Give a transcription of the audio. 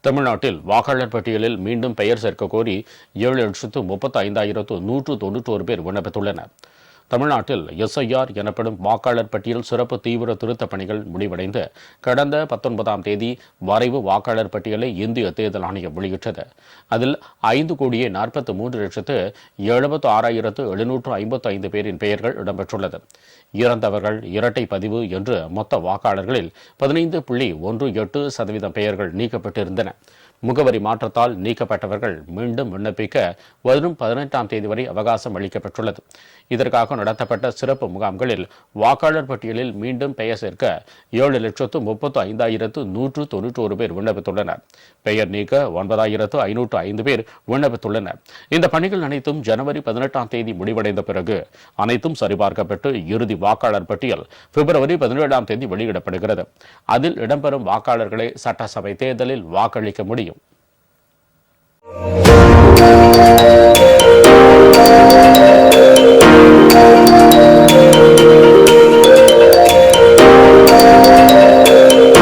தமிழ்நாட்டில் வாக்காளர் பட்டியலில் மீண்டும் பெயர் சேர்க்க கோரி 7,35,191 பேர் விண்ணப்பித்துள்ளனர். தமிழ்நாட்டில் எஸ்ஐஆர் எனப்படும் வாக்காளர் பட்டியல் சிறப்பு தீவிர திருத்தப் பணிகள் முடிவடைந்து கடந்த 19ஆம் தேதி வரைவு வாக்காளர் பட்டியலை இந்திய தேர்தல் ஆணையம் வெளியிட்டது. அதில் 5,43,76,755 பேரின் பெயர்கள் இடம்பெற்றுள்ளது. இறந்தவர்கள் இரட்டை பதிவு என்று மொத்த வாக்காளர்களில் 15.18% பெயர்கள் நீக்கப்பட்டிருந்தன. முகவரி மாற்றத்தால் நீக்கப்பட்டவர்கள் மீண்டும் விண்ணப்பிக்க வரும் 18ஆம் தேதி வரை அவகாசம் அளிக்கப்பட்டுள்ளது. இதற்காக நடத்தப்பட்ட சிறப்பு முகாம்களில் வாக்காளர் பட்டியலில் மீண்டும் பெயர் சேர்க்க 7,35,191 பேர் விண்ணப்பித்துள்ளனர். பெயர் நீக்க 9,505 பேர் விண்ணப்பித்துள்ளனர். இந்த பணிகள் அனைத்தும் ஜனவரி 18ஆம் தேதி முடிவடைந்த பிறகு அனைத்தும் சரிபார்க்கப்பட்டு இறுதி வாக்காளர் பட்டியல் பிப்ரவரி 17ஆம் தேதி வெளியிடப்படுகிறது. அதில் இடம்பெறும் வாக்காளர்களை சட்டசபை தேர்தலில் வாக்களிக்க முடியும்.